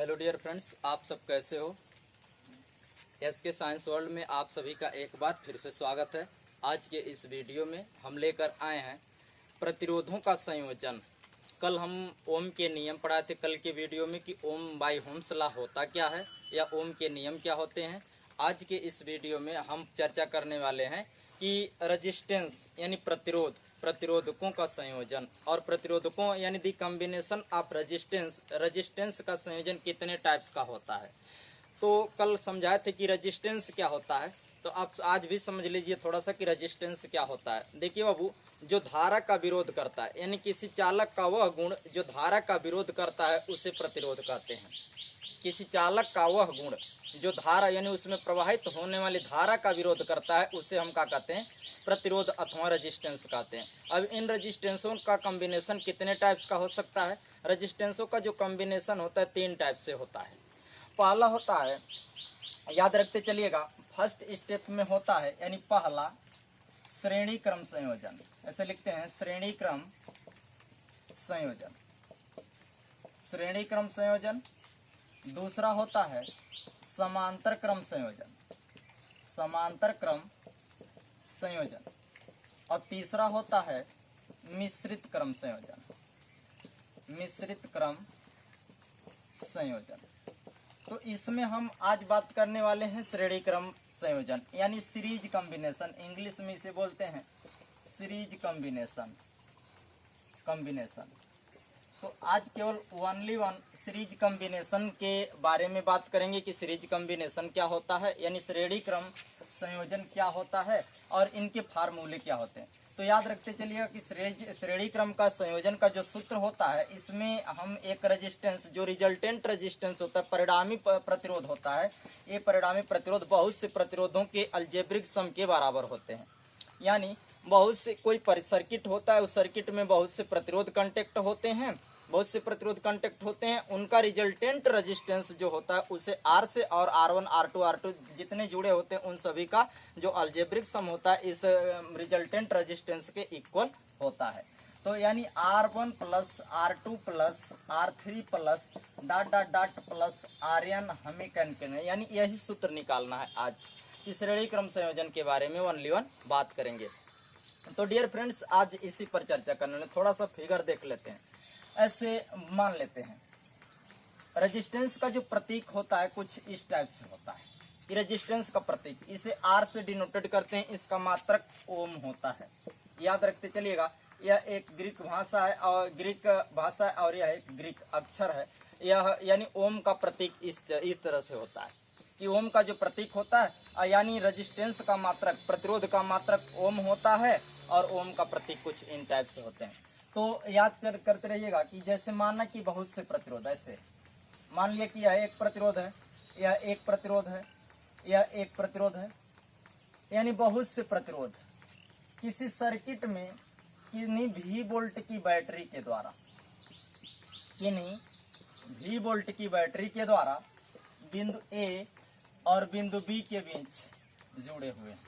Hello dear friends, आप सब कैसे हो। एसके साइंस वर्ल्ड में आप सभी का एक बार फिर से स्वागत है। आज के इस वीडियो में हम लेकर आए हैं प्रतिरोधों का संयोजन। कल हम ओम के नियम पढ़ाए थे कल के वीडियो में कि ओम बाय ओम्स लॉ होता क्या है या ओम के नियम क्या होते हैं। आज के इस वीडियो में हम चर्चा करने वाले हैं कि रेजिस्टेंस यानी प्रतिरोधकों का संयोजन और प्रतिरोधकों यानी दी कॉम्बिनेशन ऑफ रेजिस्टेंस का संयोजन कितने टाइप्स का होता है। तो कल समझाए थे कि रेजिस्टेंस क्या होता है, तो आप आज भी समझ लीजिए थोड़ा सा कि रेजिस्टेंस क्या होता है। देखिए बाबू, जो धारा का विरोध करता है यानी किसी चालक का वह गुण जो धारा का विरोध करता है उसे प्रतिरोध कहते हैं। किसी चालक का वह गुण जो धारा यानी उसमें प्रवाहित होने वाली धारा का विरोध करता है उसे हम क्या कहते हैं, प्रतिरोध अथवा रेजिस्टेंस कहते हैं। अब इन रेजिस्टेंसों का कॉम्बिनेशन कितने टाइप्स का हो सकता है। रेजिस्टेंसों का जो कॉम्बिनेशन होता है 3 टाइप से होता है। पहला होता है, याद रखते चलिएगा, फर्स्ट स्टेप में होता है यानी पहला श्रेणी क्रम संयोजन, ऐसे लिखते हैं श्रेणी क्रम संयोजन, श्रेणी क्रम संयोजन। दूसरा होता है समांतर क्रम संयोजन, समांतर क्रम संयोजन। और तीसरा होता है मिश्रित क्रम संयोजन, मिश्रित क्रम संयोजन। तो इसमें हम आज बात करने वाले हैं श्रेणी क्रम संयोजन यानी सीरीज कॉम्बिनेशन, इंग्लिश में इसे बोलते हैं सीरीज कॉम्बिनेशन। तो आज केवल ओनली वन सीरीज कॉम्बिनेशन के बारे में बात करेंगे कि सीरीज कॉम्बिनेशन क्या होता है यानी श्रेणी क्रम संयोजन क्या होता है और इनके फार्मूले क्या होते हैं। तो याद रखते चलिएगा कि श्रेणी क्रम का संयोजन का जो सूत्र होता है, इसमें हम एक रेजिस्टेंस जो रिजल्टेंट रेजिस्टेंस होता है, परिणामी प्रतिरोध होता है, ये परिणामी प्रतिरोध बहुत से प्रतिरोधों के अलजेब्रिक सम के बराबर होते हैं। यानी बहुत से कोई सर्किट होता है, उस सर्किट में बहुत से प्रतिरोध कांटेक्ट होते हैं, बहुत से प्रतिरोध कांटेक्ट होते हैं, उनका रिजल्टेंट रेजिस्टेंस जो होता है उसे R से और R1 R2 R2 जितने जुड़े होते हैं उन सभी का जो अलजेब्रिक सम होता है इस रिजल्टेंट रेजिस्टेंस के इक्वल होता है। तो यानी R1 plus R2 plus R3 plus dot dot dot plus RN हमें करना है, यानी यही सूत्र निकालना है। आज इस श्रेणी क्रम संयोजन के बारे में ओनली वन बात करेंगे। तो डियर फ्रेंड्स, आज इसी पर चर्चा करने में थोड़ा सा फिगर देख लेते हैं। ऐसे मान लेते हैं रेजिस्टेंस का जो प्रतीक होता है कुछ इस टाइप से होता है। ये रेजिस्टेंस का प्रतीक, इसे R से डिनोटेड करते हैं, इसका मात्रक ओम होता है। याद रखते चलिएगा, यह एक ग्रीक भाषा है और यह एक ग्रीक अक्षर है। यह यानी ओम का प्रतीक इस तरह से होता है कि ओम का जो प्रतीक होता है यानी रेजिस्टेंस का मात्रक, प्रतिरोध का मात्रक ओम होता है और ओम का प्रतीक कुछ इन टाइप से होते हैं। तो याद करते रहिएगा कि जैसे माना कि बहुत से प्रतिरोध, ऐसे मान लिया कि यह एक प्रतिरोध है, यह एक प्रतिरोध है, यह एक प्रतिरोध है, यानी बहुत से प्रतिरोध किसी सर्किट में किन्हीं V वोल्ट की बैटरी के द्वारा, किन्हीं V वोल्ट की बैटरी के द्वारा बिंदु A और बिंदु B के बीच जुड़े हुए हैं।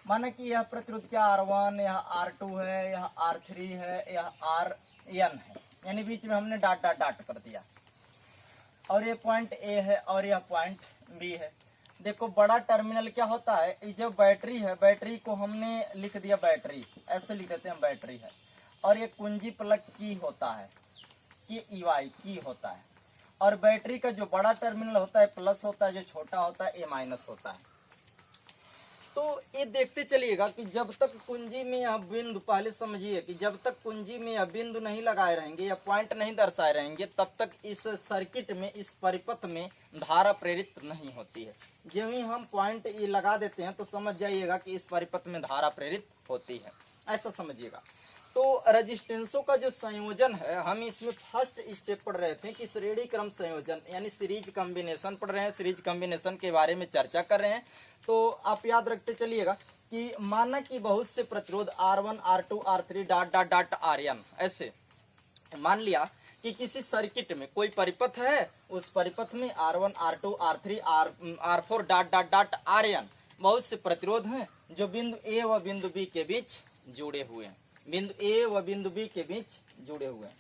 माना कि यह प्रतिरोध क्या R1, यह R2 है, यह R3 है, यह RN है, यानी बीच में हमने डॉट डॉट डॉट कर दिया और ये पॉइंट A है और यह पॉइंट B है। देखो बड़ा टर्मिनल क्या होता है, ये जो बैटरी है, बैटरी को हमने लिख दिया बैटरी, ऐसे लिख देते हैं बैटरी है, और ये कुंजी प्लग की होता है कि EY की होता है, और बैटरी का जो बड़ा टर्मिनल होता है प्लस होता है, जो छोटा होता है A माइनस होता है। तो ये देखते चलिएगा कि जब तक कुंजी में यह बिंदु, पहले समझिए कि जब तक कुंजी में यह बिंदु नहीं लगाए रहेंगे या पॉइंट नहीं दर्शाए रहेंगे तब तक इस सर्किट में, इस परिपथ में धारा प्रेरित नहीं होती है। जब ही हम पॉइंट ये लगा देते हैं तो समझ जाइएगा कि इस परिपथ में धारा प्रेरित होती है, ऐसा समझिएगा। तो रेजिस्टेंसों का जो संयोजन है, हम इसमें फर्स्ट स्टेप पढ़ रहे थे कि श्रेणी क्रम संयोजन यानी सीरीज कॉम्बिनेशन पढ़ रहे हैं, सीरीज कॉम्बिनेशन के बारे में चर्चा कर रहे हैं। तो आप याद रखते चलिएगा कि माना कि बहुत से प्रतिरोध R1 R2 R3 dot dot dot RN, ऐसे मान लिया कि किसी सर्किट में कोई परिपथ है, उस परिपथ में R1 R2 R3 R4 dot dot dot RN बहुत से प्रतिरोध हैं जो बिंदु A व बिंदु B के बीच जुड़े हुए हैं, बिंदु A व बिंदु B के बीच जुड़े हुए हैं।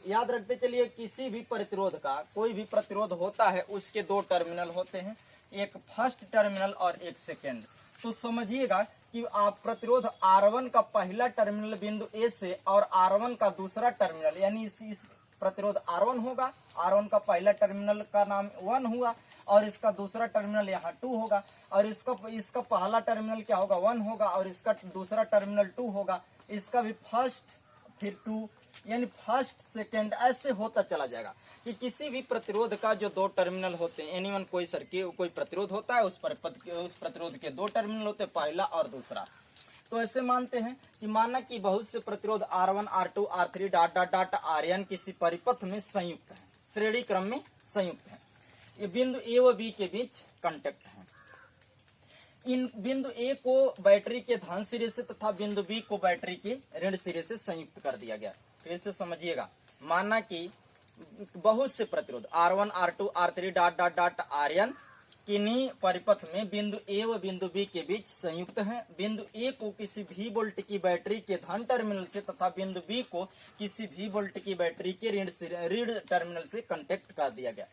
याद रखते चलिए, किसी भी प्रतिरोध का, कोई भी प्रतिरोध होता है उसके दो टर्मिनल होते हैं, एक फर्स्ट टर्मिनल और एक सेकेंड। तो समझिएगा कि आप प्रतिरोध R1 का पहला टर्मिनल बिंदु A से और R1 का दूसरा टर्मिनल, यानी इस प्रतिरोध R1 होगा, R1 का पहला टर्मिनल का नाम 1 हुआ और इसका दूसरा टर्मिनल यहाँ 2 होगा, और इसका पहला टर्मिनल क्या होगा, 1 होगा, और इसका दूसरा टर्मिनल 2 होगा, इसका भी फर्स्ट फिर 2, यानी फर्स्ट सेकेंड, ऐसे होता चला जाएगा कि किसी भी प्रतिरोध का जो दो टर्मिनल होते हैं, एनीवन कोई सर्किट कोई प्रतिरोध होता है, उस प्रतिरोध के दो टर्मिनल होते हैं, पहला और दूसरा। तो ऐसे मानते हैं कि माना कि बहुत से प्रतिरोध R1, R2, R3 dot dot dot Rn किसी परिपथ में संयुक्त है, श्रेणी क्रम में संयुक्त है। ये बिंदु A व B के बीच कांटेक्ट है। इन बिंदु A को बैटरी के धन सिरे से तथा बिंदु B को बैटरी के ऋण सिरे से संयुक्त कर दिया गया। फिर से समझिएगा, माना कि बहुत से प्रतिरोध R1, R2, R3 dot dot dot Rn किन्हीं परिपथ में बिंदु A व बिंदु B के बीच संयुक्त है। बिंदु A को किसी भी वोल्ट की बैटरी के धन टर्मिनल से तथा बिंदु B को किसी भी वोल्ट की बैटरी के ऋण टर्मिनल से कांटेक्ट कर दिया गया।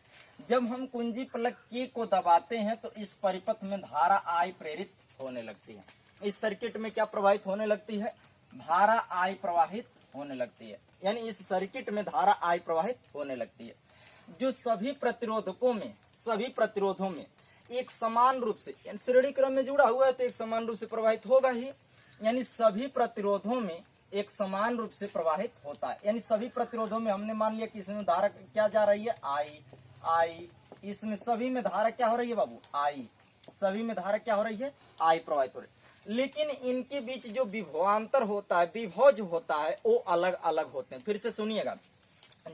जब हम कुंजी प्लग K को दबाते हैं तो इस परिपथ में धारा I प्रेरित होने लगती है। इस सर्किट में क्या प्रवाहित होने लगती है, धारा I प्रवाहित होने लगती है, यानी इस सर्किट में धारा I प्रवाहित होने लगती है, जो सभी प्रतिरोधों में एक समान रूप से, यानी श्रेणी क्रम में जुड़ा हुआ है तो एक समान रूप से प्रवाहित होगा ही, यानी सभी प्रतिरोधों में एक समान रूप से प्रवाहित होता है। यानी सभी प्रतिरोधों में हमने मान लिया कि इसमें धारा क्या जा रही है, I, इसमें सभी में धारा क्या हो रही है बाबू, I, सभी में धारा क्या हो रही है, I प्रवाहित हो रही है। लेकिन इनके बीच जो विभवांतर होता है, विभव जो होता है, वो अलग अलग होते हैं। फिर से सुनिएगा,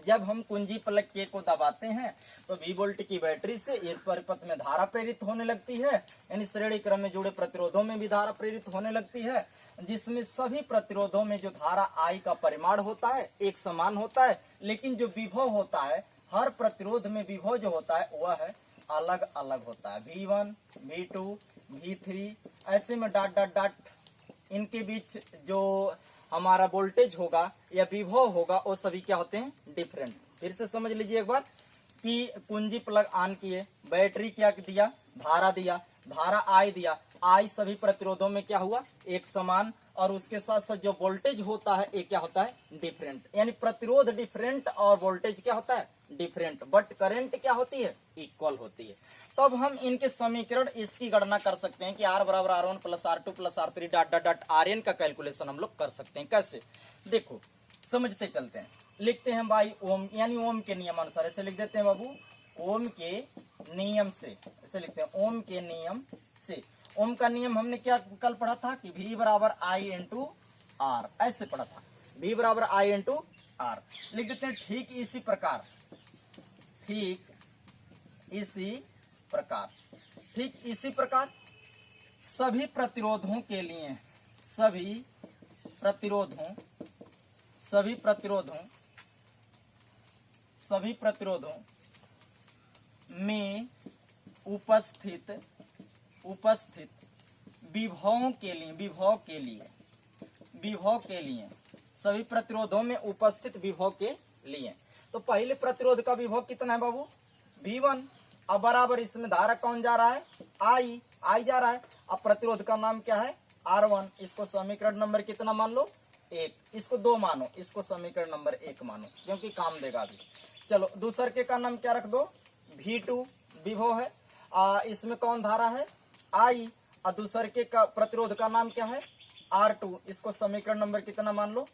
जब हम कुंजी प्लग K को दबाते हैं तो V वोल्ट की बैटरी से इस परिपथ में धारा प्रेरित होने लगती है, यानी श्रेणी क्रम में जुड़े प्रतिरोधों में भी धारा प्रेरित होने लगती है, जिसमें सभी प्रतिरोधों में जो धारा I का परिमाण होता है एक समान होता है, लेकिन जो विभव होता है, हर प्रतिरोध में विभव जो होता है वह है अलग अलग होता है, V1, V2, V3, ऐसे में डॉट डॉट डॉट इनके बीच जो हमारा वोल्टेज होगा या विभव होगा वो सभी क्या होते हैं, डिफरेंट। फिर से समझ लीजिए एक बार कि कुंजी प्लग ऑन किए, बैटरी क्या दिया, धारा दिया, धारा I दिया, I सभी प्रतिरोधों में क्या हुआ, एक समान, और उसके साथ साथ जो वोल्टेज होता है ये क्या होता है, डिफरेंट। यानी प्रतिरोध डिफरेंट और वोल्टेज क्या होता है, डिफरेंट, बट करंट क्या होती है, इक्वल होती है। तब हम इनके समीकरण इसकी गणना कर सकते हैं कि R बराबर R1 plus R2 plus R3 dot dot dot Rn का कैलकुलेशन हम लोग कर सकते हैं। कैसे, देखो समझते चलते हैं। लिखते हैं बाई ओम, यानी ओम के नियम अनुसार, ऐसे लिख देते हैं बाबू, ओम के नियम से, ऐसे लिखते हैं ओम के नियम से। ओम का नियम हमने क्या कल पढ़ा था कि V बराबर I इंटू R, ऐसे पढ़ा था, V बराबर I इंटू R। लिख देते हैं ठीक इसी प्रकार, ठीक इसी प्रकार, ठीक इसी प्रकार सभी प्रतिरोधों के लिए, सभी प्रतिरोधों में उपस्थित विभवों के लिए सभी प्रतिरोधों में उपस्थित विभव के लिए। तो पहले प्रतिरोध का विभव कितना है बाबू, V1, अब बराबर इसमें धारा कौन जा रहा है, I जा रहा है। अब प्रतिरोध का नाम क्या है, R1, इसको समीकरण नंबर कितना मान लो, 1, इसको 2 मानो, इसको समीकरण नंबर 1 मानो क्योंकि काम देगा अभी। चलो दूसर के का नाम क्या रख दो, V2 विभव है, इसमें कौन धारा है, I, और दूसर के का प्रतिरोध का नाम क्या है, R2, इसको समीकरण नंबर कितना मान लो,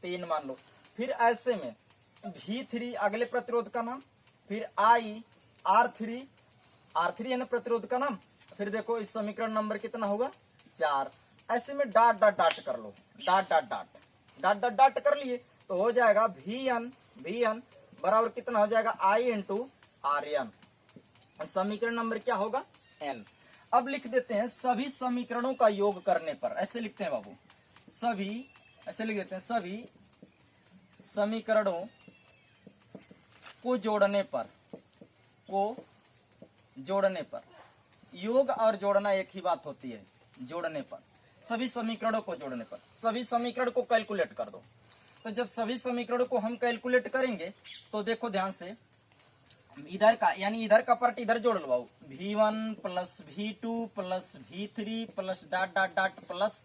3 मान लो। फिर ऐसे में V3 अगले प्रतिरोध का नाम, फिर I, R3 है ना प्रतिरोध का नाम। फिर देखो इस समीकरण नंबर कितना होगा, 4। ऐसे में डॉट डॉट डॉट कर लो, dot dot dot dot dot dot कर लिए तो हो जाएगा Vn बराबर कितना हो जाएगा, I इंटू Rn, समीकरण नंबर क्या होगा, n। अब लिख देते हैं सभी समीकरणों का योग करने पर, ऐसे लिखते हैं बाबू, सभी, ऐसे लिख देते हैं सभी समीकरणों को जोड़ने पर, योग और जोड़ना एक ही बात होती है, जोड़ने पर, सभी समीकरणों को जोड़ने पर, सभी समीकरण को कैलकुलेट कर दो। तो जब सभी समीकरणों को हम कैलकुलेट करेंगे तो देखो ध्यान से, इधर का यानी इधर का पार्ट इधर जोड़ लो, v1 plus v2 plus v3 plus dot dot dot plus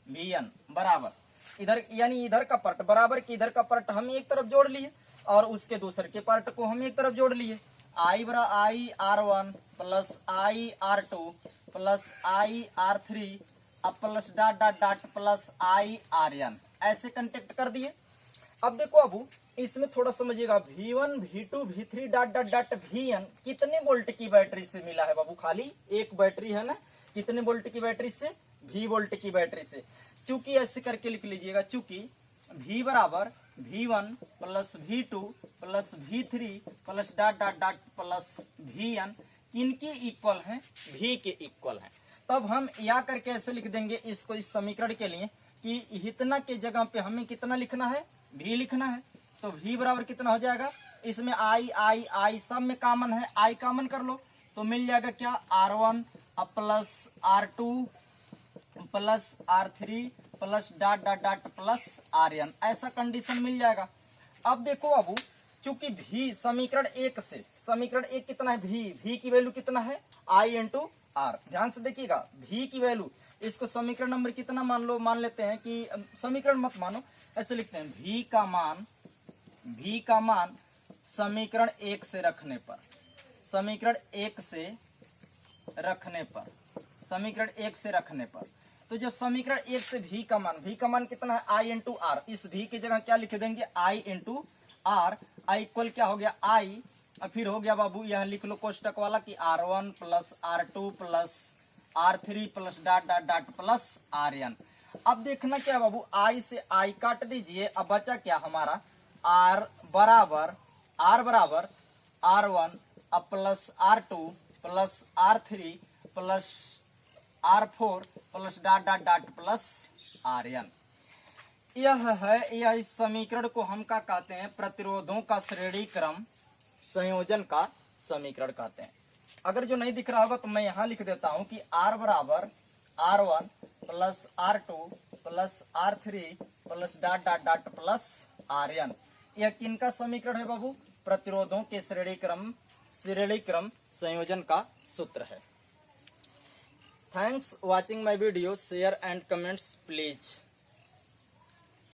vn बराबर, इधर यानी इधर का पार्ट बराबर कि इधर का पार्ट हम एक तरफ जोड़ लिए और उसके दूसरे के पार्ट को हम एक तरफ जोड़ लिए। i r1 plus i r2 plus i r3 अब plus dot dot dot plus i rn ऐसे कंटेक्ट कर दिए। अब देखो अबू इसमें थोड़ा समझिएगा, v1 v2 v3 dot dot dot vn कितने वोल्ट की बैटरी से मिला है बाबू, खाली एक बैटरी है ना, कितने वोल्ट की बैटरी से, v वोल्ट की बैटरी से। चूंकि ऐसे करके लिख लीजिएगा, चूंकि v बराबर v1 plus v2 plus v3 plus dot dot dot plus vn किनके इक्वल है, v के इक्वल है। तब हम या करके ऐसे लिख देंगे इसको इस समीकरण के लिए कि इतना के जगह पे हमें कितना लिखना है, v लिखना है। तो v बराबर कितना हो जाएगा, इसमें i सब में कॉमन है, i कॉमन कर लो तो मिल जाएगा क्या, r1 plus r2 plus r3 plus dot dot dot plus rn ऐसा कंडीशन मिल जाएगा। अब देखो अबू चूंकि v समीकरण एक से, समीकरण एक कितना है, v की वैल्यू कितना है, i इंटू r। ध्यान से देखिएगा v की वैल्यू, इसको समीकरण नंबर कितना मान लो, मान लेते हैं कि समीकरण मत मानो, ऐसे लिखते हैं v का मान समीकरण एक से रखने पर, समीकरण एक से रखने पर, समीकरण एक से रखने पर, तो जब समीकरण एक से v का मान कितना है, i इंटू आर, इस v की जगह क्या लिख देंगे, i into r, i equal क्या हो गया, i, और फिर हो गया बाबू यह लिख लो कोष्टक वाला कि r1 plus r2 plus r3 plus dot dot dot plus rn। अब देखना क्या बाबू, i से i काट दीजिए, अब बचा क्या हमारा, r बराबर r1 अब plus r2 plus r3 plus r4 plus dot dot dot plus rn। यह है, यह इस समीकरण को हम क्या कहते हैं, प्रतिरोधों का श्रेणी क्रम संयोजन का समीकरण कहते हैं। अगर जो नहीं दिख रहा होगा तो मैं यहाँ लिख देता हूँ कि r बराबर r1 plus r2 plus r3 plus dot dot dot plus rn। यह किनका समीकरण है बाबू, प्रतिरोधों के श्रेणी क्रम संयोजन का सूत्र है। Thanks watching my video, share and comments please.